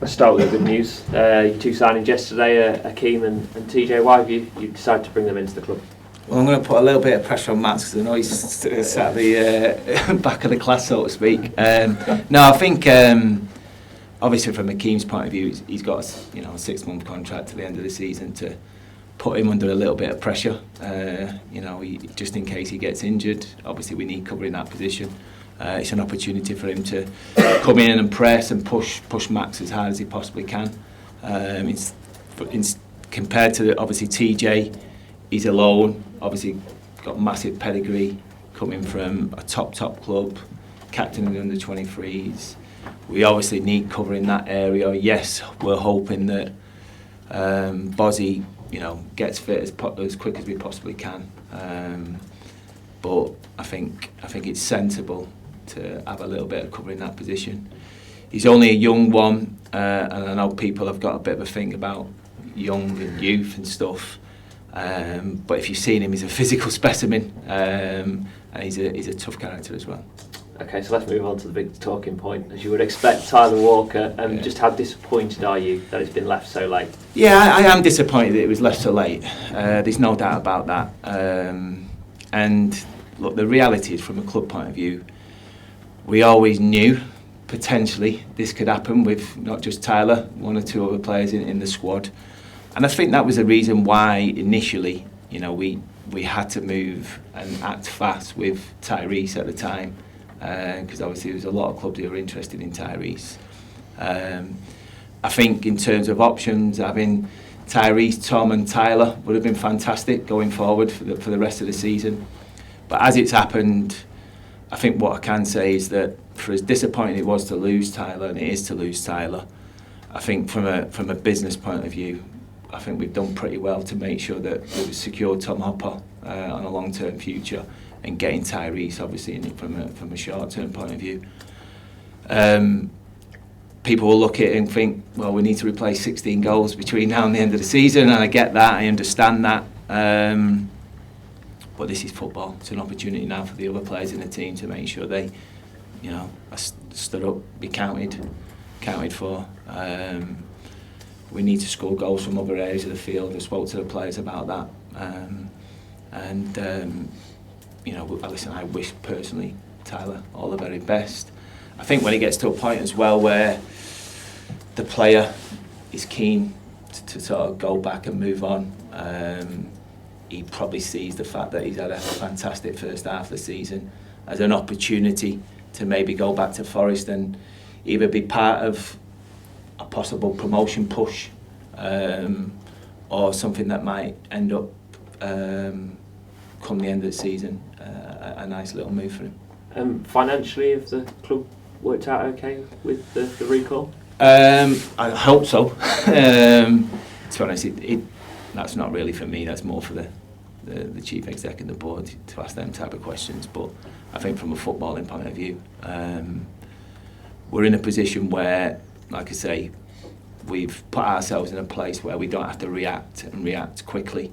Let's start with the good news. Your two signings yesterday, Akeem and TJ. Why have you decided to bring them into the club? Well, I'm going to put a little bit of pressure on Max because I know he's sat at the back of the class, so to speak. No, I think obviously from Akeem's point of view, he's got a 6-month contract to the end of the season to put him under a little bit of pressure. Just in case he gets injured. Obviously, we need covering that position. It's an opportunity for him to come in and press and push Max as hard as he possibly can. Compared to obviously TJ, he's alone. Obviously, got massive pedigree coming from a top club, captain of the under-23s. We obviously need covering that area. Yes, we're hoping that Bozzy, gets fit as quick as we possibly can. But I think it's sensible to have a little bit of covering that position. He's only a young one, and I know people have got a bit of a thing about young and youth and stuff. But if you've seen him, he's a physical specimen, and he's a tough character as well. Okay, so let's move on to the big talking point. As you would expect, Tyler Walker. Just how disappointed are you that it's been left so late? Yeah, I am disappointed that it was left so late. There's no doubt about that. And look, the reality is, from a club point of view, we always knew potentially this could happen with not just Tyler, one or two other players in the squad. And I think that was the reason why initially, we had to move and act fast with Tyrese at the time, because obviously there was a lot of clubs who were interested in Tyrese. I think in terms of options, having Tyrese, Tom and Tyler would have been fantastic going forward for the rest of the season. But as it's happened, I think what I can say is that for as disappointing it was to lose Tyler, and it is to lose Tyler, I think from a business point of view, I think we've done pretty well to make sure that we've secured Tom Hopper on a long-term future, and getting Tyrese obviously from a short-term point of view. People will look at it and think, well, we need to replace 16 goals between now and the end of the season, and I get that, I understand that. But this is football. It's an opportunity now for the other players in the team to make sure they, are stood up, be counted for. We need to score goals from other areas of the field. I spoke to the players about that. Listen, I wish personally Tyler all the very best. I think when it gets to a point as well where the player is keen to sort of go back and move on, he probably sees the fact that he's had a fantastic first half of the season as an opportunity to maybe go back to Forest and either be part of a possible promotion push, or something that might end up come the end of the season, a nice little move for him. Financially, have the club worked out okay with the recall? I hope so. To be honest, that's not really for me. That's more for the chief exec and the board to ask them type of questions. But I think from a footballing point of view, we're in a position where, like I say, we've put ourselves in a place where we don't have to react quickly.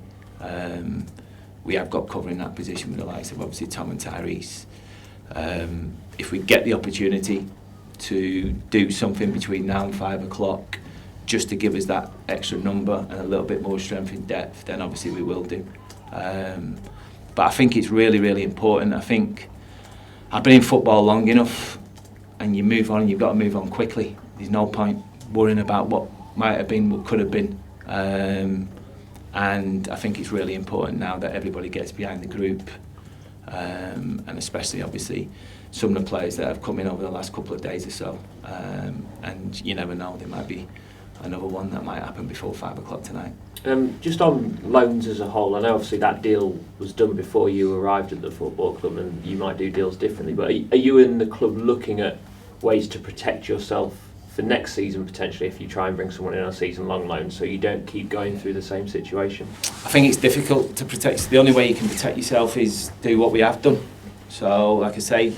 We have got cover in that position with the likes of obviously Tom and Tyrese. If we get the opportunity to do something between now and 5 o'clock, just to give us that extra number and a little bit more strength in depth, then obviously we will do. But I think it's really, really important. I think I've been in football long enough, and you move on, you've got to move on quickly. There's no point worrying about what might have been, what could have been. And I think it's really important now that everybody gets behind the group, and especially obviously some of the players that have come in over the last couple of days or so. And you never know, there might be another one that might happen before 5 o'clock tonight. Just on loans as a whole, I know obviously that deal was done before you arrived at the football club, and you might do deals differently, but are you in the club looking at ways to protect yourself for next season potentially if you try and bring someone in on a season-long loan, so you don't keep going through the same situation? I think it's difficult to protect. The only way you can protect yourself is do what we have done. So, like I say,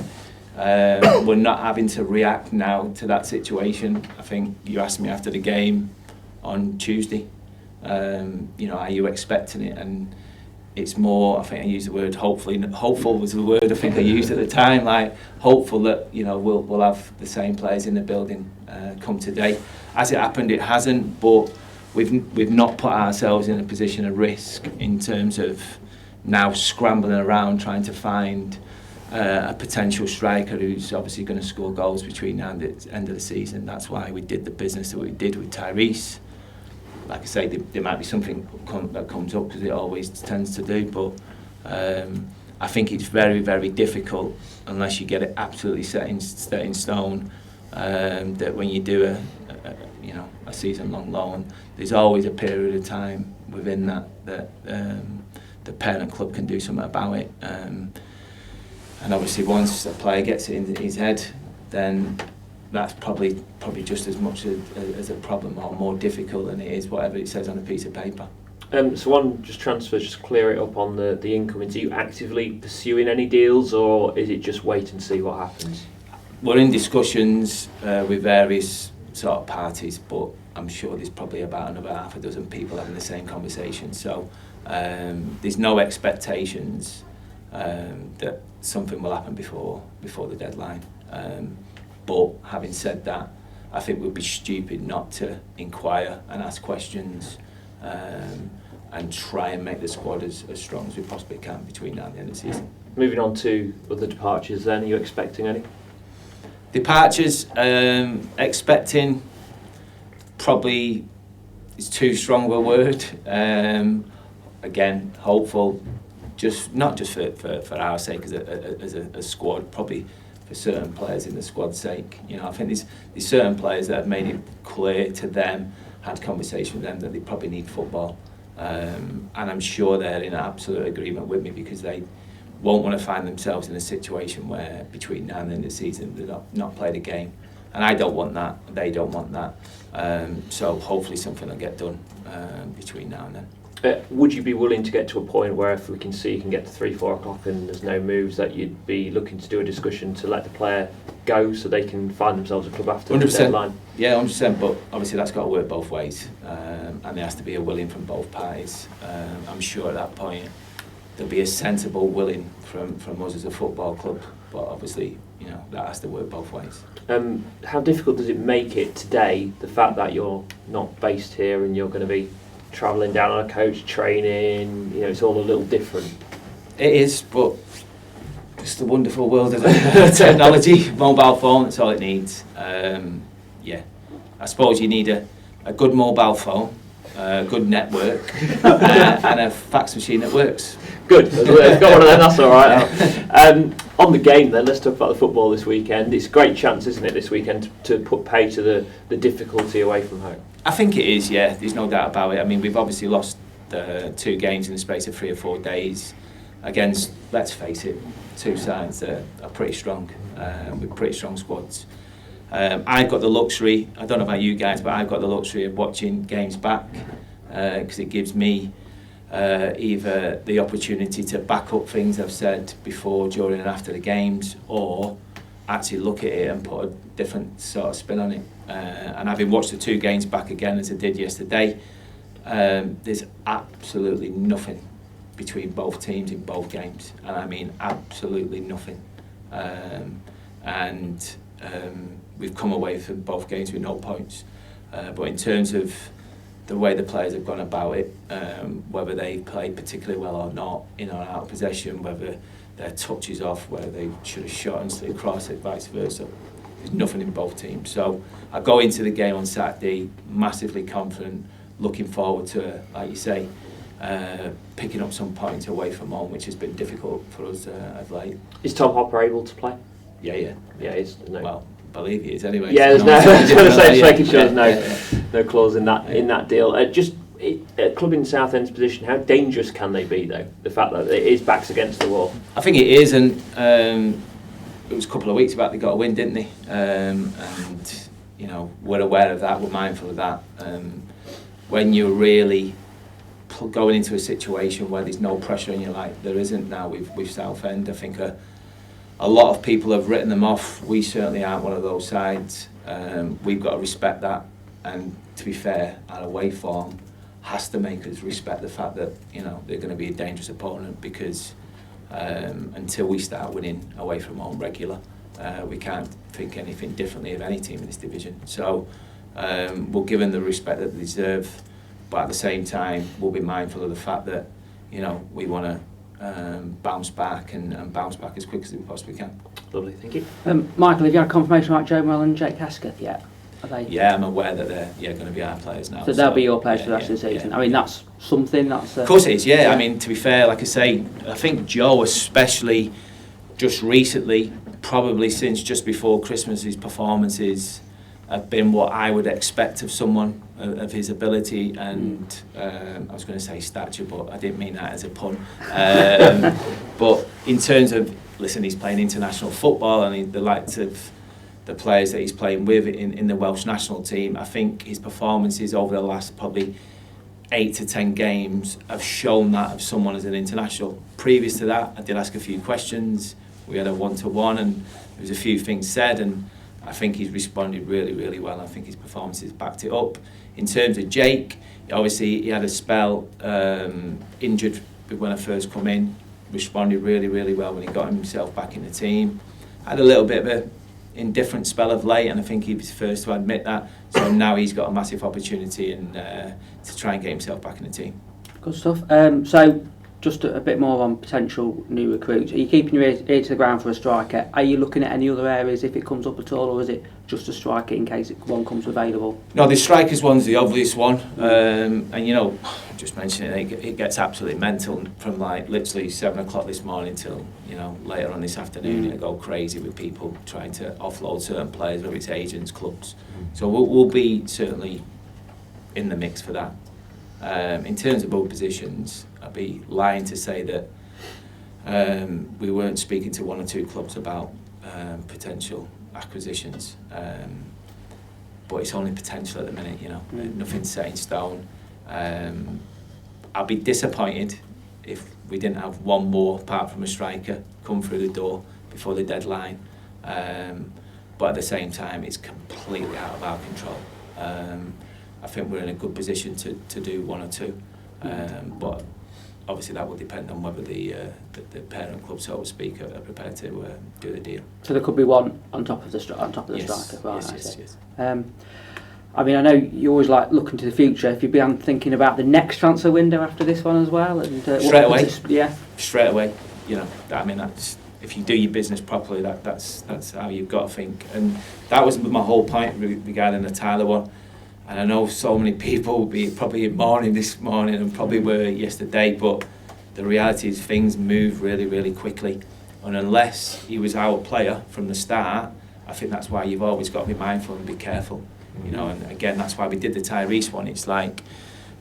we're not having to react now to that situation. I think you asked me after the game on Tuesday, are you expecting it? And it's more, I think I used the word hopeful was the word I think I used at the time, like hopeful that, you know, we'll have the same players in the building come today. As it happened, it hasn't, but we've not put ourselves in a position of risk in terms of now scrambling around trying to find a potential striker who's obviously going to score goals between now and the end of the season. That's why we did the business that we did with Tyrese. Like I say, there might be something that comes up, because it always tends to do, but I think it's very, very difficult, unless you get it absolutely set in stone, that when you do a season-long loan, there's always a period of time within that the parent club can do something about it. And obviously, once a player gets it in his head, then that's probably just as much as a problem, or more difficult than it is whatever it says on a piece of paper. So on just transfers, just clear it up on the incomings. Are you actively pursuing any deals, or is it just wait and see what happens? We're in discussions with various sort of parties, but I'm sure there's probably about another half a dozen people having the same conversation. So there's no expectations that something will happen before the deadline. But having said that, I think we'd be stupid not to inquire and ask questions and try and make the squad as strong as we possibly can between now and the end of the season. Moving on to other departures then, are you expecting any? Departures, expecting, probably is too strong of a word. Again, hopeful, not just for our sake as a squad, probably for certain players in the squad's sake. You know, I think there's certain players that have made it clear to them, had conversation with them, that they probably need football, and I'm sure they're in absolute agreement with me, because they won't want to find themselves in a situation where between now and the end of the season they've not played a game, and I don't want that, they don't want that, so hopefully something will get done between now and then. Would you be willing to get to a point where, if we can see you can get to 3-4 o'clock and there's no moves, that you'd be looking to do a discussion to let the player go so they can find themselves a club after 100%. The deadline? Yeah, 100%, but obviously that's got to work both ways, and there has to be a willing from both parties. I'm sure at that point there'll be a sensible willing from us as a football club, but obviously, you know, that has to work both ways. How difficult does it make it today, the fact that you're not based here and you're going to be travelling down on a coach, training, you know, it's all a little different? It is, but it's the wonderful world of technology. Mobile phone, that's all it needs. Yeah, I suppose you need a good mobile phone, a good network, and a fax machine that works. Good, we've got one of them, that's all right. On the game then, let's talk about the football this weekend. It's a great chance, isn't it, this weekend, to put pay to the difficulty away from home? I think it is, yeah, there's no doubt about it. I mean, we've obviously lost 2 games in the space of 3 or 4 days against, let's face it, 2 sides that are pretty strong, with pretty strong squads. I've got the luxury, I don't know about you guys, but I've got the luxury of watching games back, because it gives me either the opportunity to back up things I've said before, during and after the games, or actually look at it and put a different sort of spin on it. And having watched the 2 games back again as I did yesterday, there's absolutely nothing between both teams in both games, and I mean absolutely nothing. We've come away from both games with no points, but in terms of the way the players have gone about it, whether they played particularly well or not, in or out of possession, whether their touch is off, whether they should have shot instead of crossed it, vice versa, there's nothing in both teams. So I go into the game on Saturday massively confident, looking forward to, like you say, picking up some points away from home, which has been difficult for us of late. Is Tom Hopper able to play? Yeah. He's no. Well, I believe he is anyway. Yeah, there's no. I was going to say, just making sure there's no clause in that deal. Just a club in Southend's position, how dangerous can they be, though? The fact that it is backs against the wall. I think it is, and it was a couple of weeks back they got a win, didn't they? And you know, we're aware of that, we're mindful of that. When you're really going into a situation where there's no pressure on you, like there isn't now with Southend, I think a lot of people have written them off. We certainly aren't one of those sides. We've got to respect that, and to be fair, our away form has to make us respect the fact that, you know, they're going to be a dangerous opponent, because until we start winning away from home regular, we can't think anything differently of any team in this division. So we'll give them the respect that they deserve, but at the same time we'll be mindful of the fact that, you know, we want to bounce back and bounce back as quick as we possibly can. Lovely, thank you. Michael, have you had confirmation about Joe Mell and Jake Haskett yet? Are they? Yeah, I'm aware that they're going to be our players now. So they'll be your players for the rest of the season. Yeah. I mean, that's something. That's of course it is. Yeah, I mean, to be fair, like I say, I think Joe, especially just recently, probably since just before Christmas, his performances have been what I would expect of someone of his ability and I was going to say stature, but I didn't mean that as a pun. But in terms of, listen, he's playing international football, and the likes of the players that he's playing with in the Welsh national team, I think his performances over the last probably 8 to 10 games have shown that of someone as an international. Previous to that, I did ask a few questions. We had a one-to-one, and there was a few things said, and I think he's responded really, really well. I think his performances backed it up. In terms of Jake, obviously he had a spell injured when I first come in, responded really, really well when he got himself back in the team. Had a little bit of a indifferent spell of late, and I think he was first to admit that. So now he's got a massive opportunity and to try and get himself back in the team. Good stuff. So just a bit more on potential new recruits. Are you keeping your ear to the ground for a striker? Are you looking at any other areas if it comes up at all, or is it just a striker in case one comes available? No, the strikers one's the obvious one, and you know, just mentioning it gets absolutely mental from like literally 7 o'clock this morning till, you know, later on this afternoon. It'll go crazy with people trying to offload certain players, whether it's agents, clubs. So we'll be certainly in the mix for that. In terms of both positions, I'd be lying to say that we weren't speaking to 1 or 2 clubs about potential acquisitions, but it's only potential at the minute, you know. Nothing's set in stone. I'd be disappointed if we didn't have one more, apart from a striker, come through the door before the deadline, but at the same time it's completely out of our control. I think we're in a good position to do 1 or 2, but obviously that will depend on whether the parent club, so to speak, are prepared to do the deal. So there could be one on top of the striker, right? Yes. I mean, I know you always like looking to the future. If you'd be thinking about the next transfer window after this one as well, and straight away, straight away. You know, I mean, that's, if you do your business properly, that's how you've got to think. And that was my whole point regarding the Tyler one. And I know so many people will be probably mourning this morning and probably were yesterday, but the reality is things move really, really quickly. And unless he was our player from the start, I think that's why you've always got to be mindful and be careful. You know, and again, that's why we did the Tyrese one. It's like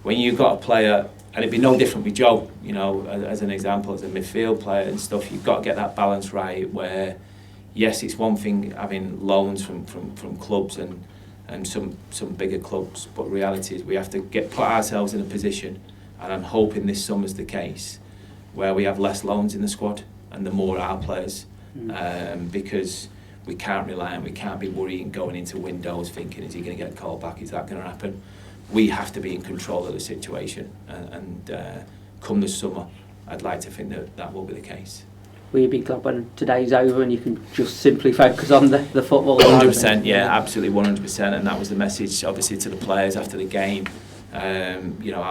when you've got a player, and it'd be no different with Joe, you know, as an example, as a midfield player and stuff, you've got to get that balance right where, yes, it's one thing having loans from clubs and some bigger clubs, but reality is we have to put ourselves in a position, and I'm hoping this summer's the case, where we have less loans in the squad and the more our players, because we can't rely on, we can't be worrying going into windows thinking, is he going to get a call back, is that going to happen? We have to be in control of the situation, and come the summer, I'd like to think that will be the case. Will you be glad when today's over and you can just simply focus on the football? 100%, yeah, absolutely 100%, and that was the message, obviously, to the players after the game. You know,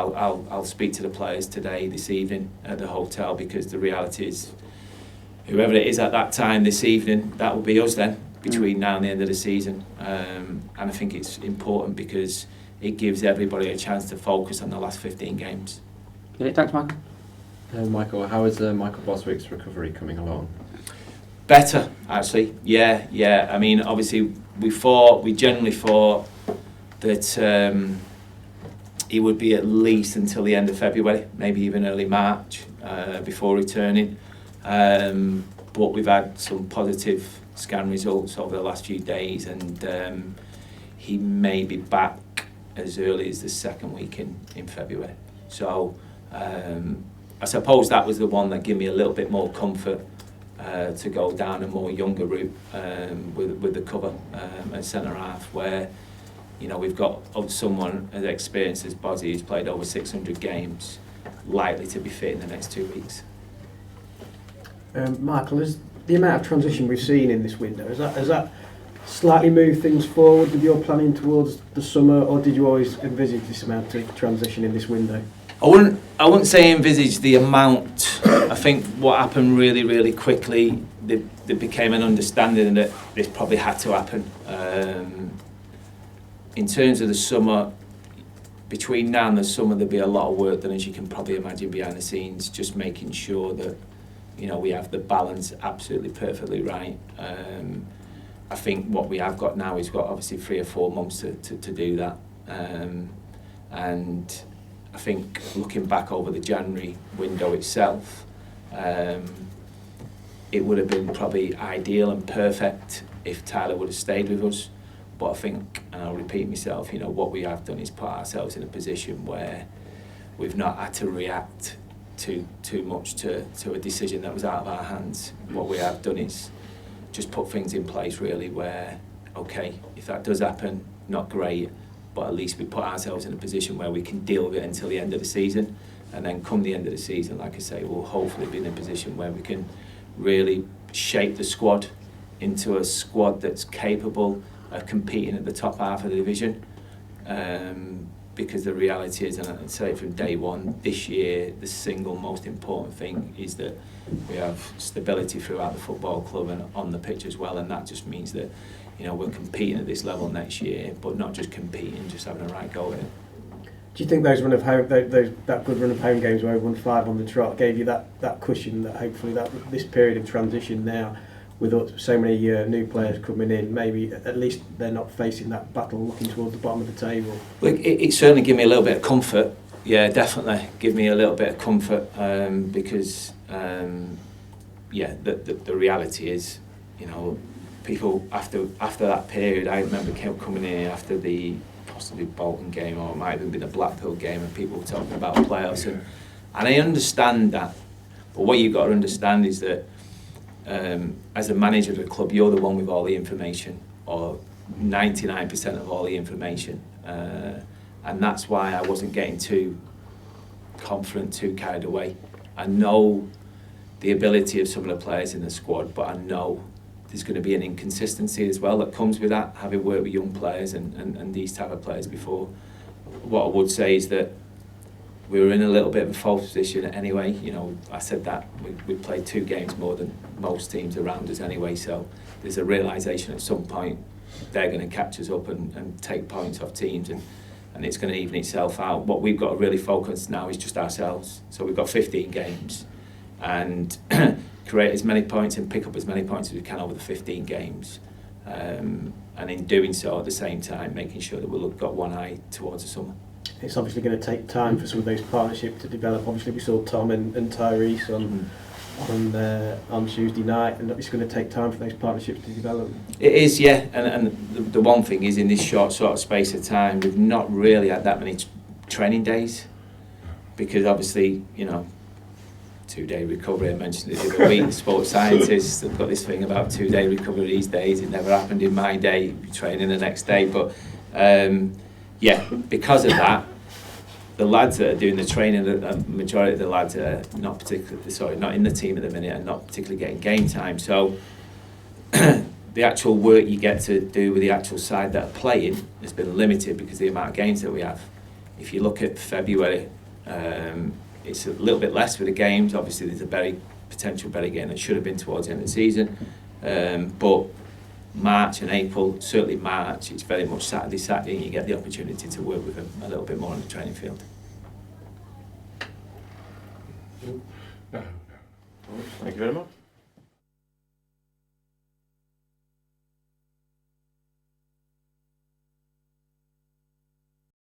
I'll speak to the players this evening at the hotel, because the reality is, whoever it is at that time this evening, that will be us then, between now and the end of the season. And I think it's important because it gives everybody a chance to focus on the last 15 games. Thanks, Michael. Michael, how is Michael Boswick's recovery coming along? Better, actually. Yeah. I mean, obviously, we generally thought that he would be at least until the end of February, maybe even early March, before returning. But we've had some positive scan results over the last few days, and he may be back as early as the second week in February. So I suppose that was the one that gave me a little bit more comfort to go down a more younger route with the cover at centre half, where you know, we've got someone as experienced as Bozzy who's played over 600 games, likely to be fit in the next 2 weeks. Michael, is the amount of transition we've seen in this window, has that slightly moved things forward with your planning towards the summer, or did you always envisage this amount of transition in this window? I wouldn't say envisage the amount. I think what happened really quickly, there became an understanding that this probably had to happen. In terms of the summer, between now and the summer there'll be a lot of work done, as you can probably imagine, behind the scenes, just making sure that, you know, we have the balance absolutely perfectly right. I think what we have got now is got obviously 3 or 4 months to do that. And I think looking back over the January window itself, it would have been probably ideal and perfect if Tyler would have stayed with us. But I think, and I'll repeat myself, you know, what we have done is put ourselves in a position where we've not had to react too much to a decision that was out of our hands. What we have done is just put things in place really where, okay, if that does happen, not great, but at least we put ourselves in a position where we can deal with it until the end of the season. And then come the end of the season, like I say, we'll hopefully be in a position where we can really shape the squad into a squad that's capable of competing at the top half of the division. Because the reality is, and I'd say from day one, this year, the single most important thing is that we have stability throughout the football club and on the pitch as well, and that just means that, you know, we're competing at this level next year, but not just competing, just having a right go at it. Do you think those run of home, that good run of home games where we won 5 on the trot gave you that cushion that hopefully that this period of transition now, with so many new players coming in, maybe at least they're not facing that battle looking towards the bottom of the table? Well, it certainly gave me a little bit of comfort. Yeah, definitely give me a little bit of comfort because yeah, the reality is, you know, people after that period, I remember coming in after the possibly Bolton game, or it might even be the Blackpool game, and people were talking about playoffs, and I understand that, but what you've got to understand is that as a manager of the club, you're the one with all the information, or 99% of all the information, and that's why I wasn't getting too confident, too carried away. I know the ability of some of the players in the squad, but I know there's going to be an inconsistency as well that comes with that, having worked with young players and these type of players before. What I would say is that we were in a little bit of a false position anyway. You know, I said that we played 2 games more than most teams around us anyway, so there's a realisation at some point they're going to catch us up and take points off teams, and it's going to even itself out. What we've got to really focus now is just ourselves. So we've got 15 games and create as many points and pick up as many points as we can over the 15 games. And in doing so, at the same time, making sure that we've got one eye towards the summer. It's obviously going to take time for some of those partnerships to develop. Obviously, we saw Tom and Tyrese on Tuesday night, and it's going to take time for those partnerships to develop. It is, yeah. And the one thing is, in this short sort of space of time, we've not really had that many training days, because obviously, you know, 2-day recovery, I mentioned it the other week. Sports scientists have got this thing about 2-day recovery these days. It never happened in my day, training the next day. But yeah, because of that, the lads that are doing the training, the majority of the lads are not in the team at the minute and not particularly getting game time. So the actual work you get to do with the actual side that are playing has been limited because of the amount of games that we have. If you look at February, it's a little bit less for the games. Obviously, there's a potential better game that should have been towards the end of the season. But March and April, certainly March, it's very much Saturday, and you get the opportunity to work with them a little bit more on the training field. Thank you very much.